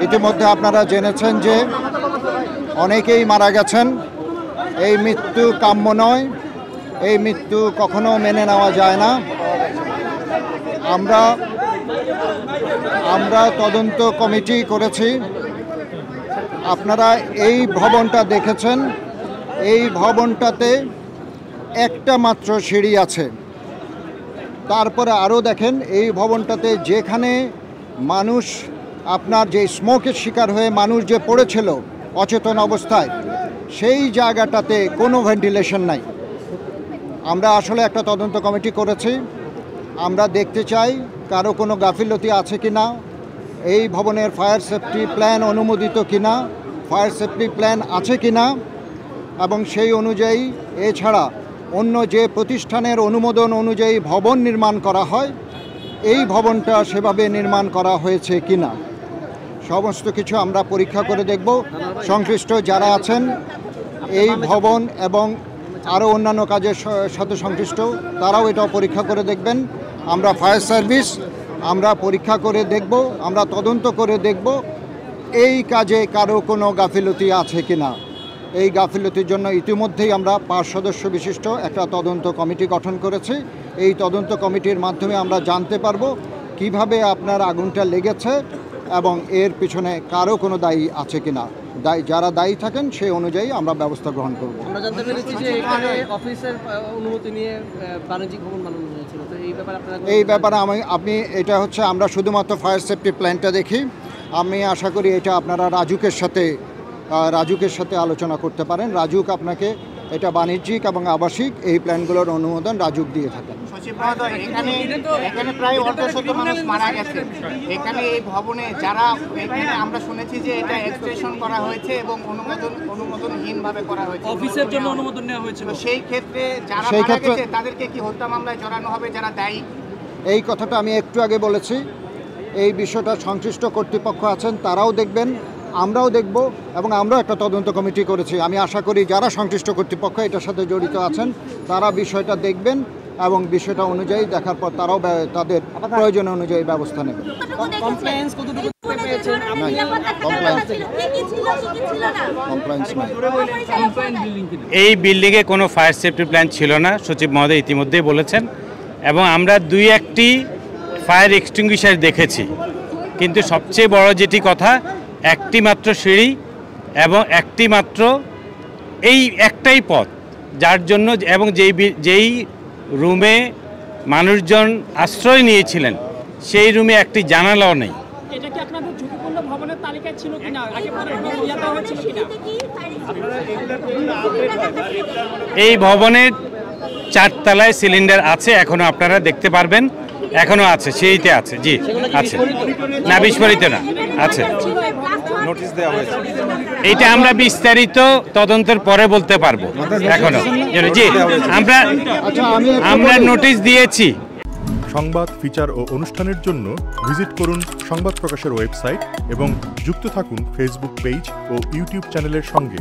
ইতিমধ্যে আপনারা জেনেছেন যে অনেকেই মারা গেছেন। এই মৃত্যু কাম্য নয়, এই মৃত্যু কখনো মেনে নেওয়া যায় না। আমরা তদন্ত কমিটি করেছি। আপনারা এই ভবনটা দেখেছেন, এই ভবনটাতে একটা মাত্র সিঁড়ি আছে। তারপরে আরও দেখেন এই ভবনটাতে যেখানে মানুষ আপনার যে স্মোকের শিকার হয়ে মানুষ যে পড়েছিল অচেতন অবস্থায়, সেই জায়গাটাতে কোনো ভেন্টিলেশন নাই। আমরা আসলে একটা তদন্ত কমিটি করেছি। আমরা দেখতে চাই কারো কোনো গাফিলতি আছে কি না, এই ভবনের ফায়ার সেফটি প্ল্যান অনুমোদিত কি না, ফায়ার সেফটি প্ল্যান আছে কি না, এবং সেই অনুযায়ী এছাড়া অন্য যে প্রতিষ্ঠানের অনুমোদন অনুযায়ী ভবন নির্মাণ করা হয় এই ভবনটা সেভাবে নির্মাণ করা হয়েছে কি না, সমস্ত কিছু আমরা পরীক্ষা করে দেখব। সংশ্লিষ্ট যারা আছেন এই ভবন এবং আরও অন্যান্য কাজের সাথে সংশ্লিষ্ট তারাও এটাও পরীক্ষা করে দেখবেন। আমরা ফায়ার সার্ভিস আমরা পরীক্ষা করে দেখব, আমরা তদন্ত করে দেখব এই কাজে কারো কোনো গাফিলতি আছে কি না। এই গাফিলতির জন্য ইতিমধ্যেই আমরা 5 সদস্য বিশিষ্ট একটা তদন্ত কমিটি গঠন করেছি। এই তদন্ত কমিটির মাধ্যমে আমরা জানতে পারবো কিভাবে আপনার আগুনটা লেগেছে এবং এর পিছনে কারো কোনো দায়ী আছে কি না। যারা দায়ী থাকেন সেই অনুযায়ী আমরা ব্যবস্থা গ্রহণ করব। আমরা জানতে পেরেছি যে এখানে অফিসের অনুমতি নিয়ে বাণিজ্যিক ভবন বানানো হয়েছিল, তো এই ব্যাপারে আপনি এটা হচ্ছে আমরা শুধুমাত্র ফায়ার সেফটি প্ল্যানটা দেখি। আমি আশা করি এটা আপনারা রাজুকের সাথে আলোচনা করতে পারেন। রাজুক আপনাকে এটা বাণিজ্যিক এবং আবাসিক এই প্ল্যানগুলোর অনুমোদন রাজুক দিয়ে থাকেন। এখানে প্রায় অর্ধশত মানুষ মারা গেছে। এখানে এই ভবনে যারা আমরা শুনেছি যে এটা এক্সটেনশন করা হয়েছে এবং অনুমোদনহীনভাবে করা হয়েছে, অফিসের জন্য অনুমোদন নেওয়া হয়েছিল। সেই ক্ষেত্রে যারা মারা গেছে তাদেরকে কি হত্যা মামলায় জড়ানো হবে যারা দায়ী? এই কথাটা আমি একটু আগে বলেছি। এই বিষয়টা সংশ্লিষ্ট কর্তৃপক্ষ আছেন, তারাও দেখবেন, আমরাও দেখব এবং আমরাও একটা তদন্ত কমিটি করেছি। আমি আশা করি যারা সংশ্লিষ্ট কর্তৃপক্ষ এটার সাথে জড়িত আছেন তারা বিষয়টা দেখবেন এবং বিষয়টা অনুযায়ী দেখার পর তারাও তাদের প্রয়োজন অনুযায়ী ব্যবস্থা নেবেন। এই বিল্ডিংয়ে কোনো ফায়ার সেফটি প্ল্যান ছিল না, সচিব মহোদয় ইতিমধ্যেই বলেছেন, এবং আমরা 2-1টি ফায়ার এক্সটিংগুইশার দেখেছি। কিন্তু সবচেয়ে বড় যেটি কথা, একটি মাত্র সিঁড়ি এবং একটি মাত্র এই একটাই পথ, যার জন্য এবং যেই রুমে মানুষজন আশ্রয় নিয়েছিলেন সেই রুমে একটি জানালাও নেই। এটা কি আপনাদের ঝুঁকিপূর্ণ ভবনের তালিকায় ছিল কিনা, আগে পরে কোনো ইয়া হয়েছিল কিনা? এই ভবনের 4 তলায় সিলিন্ডার আছে, এখনো আপনারা দেখতে পারবেন, এখনো আছে, সেইতে আছে। জি আছে, না বিস্ফোরিত না, আছে। নোটিশ দেওয়া হয়েছে, এইটা আমরা বিস্তারিত তদন্তের পরে বলতে পারবো। এখনো জি আমরা নোটিশ দিয়েছি। সংবাদ, ফিচার ও অনুষ্ঠানের জন্য ভিজিট করুন সংবাদ প্রকাশের ওয়েবসাইট এবং যুক্ত থাকুন ফেসবুক পেজ ও ইউটিউব চ্যানেলের সঙ্গে।